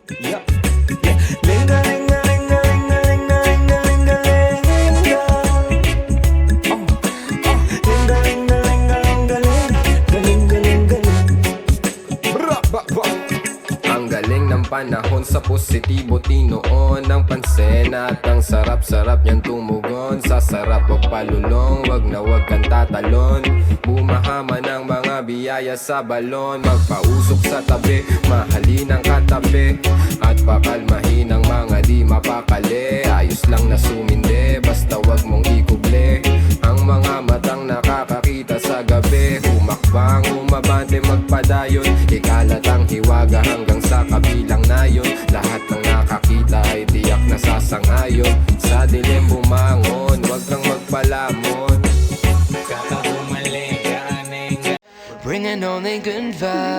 Yeah. Lenga, lenga, lenga, lenga, lenga, lenga, lenga, lenga. Lenga, lenga, lenga, lenga, lenga, lenga, lenga, lenga. Bra, ba, ba. Ang galing ng panahon sa positibo tinoon ng pansin at ang sarap-sarap niyang tumugon. Sa sarap o palulong, wag na wag kang tatalon. Bumahama ng mga biyaya sa balon. Magpausok sa tabi, mahalin ang katabi, at pakalmahin ang mga di mapakali. Ayos lang na sumindi, basta wag mong ikuble ang mga matang nakakakita sa gabi. Humakbang, umabante, magpadayon, ikalat ang hiwaga hanggang sa kabilang nayon. Lahat ng nakakita ay tiyak na sasangayon. Sa dilim bumangon, wag kang magpalamon. Kakahumaling ka, aneng. Bringing only good vibes.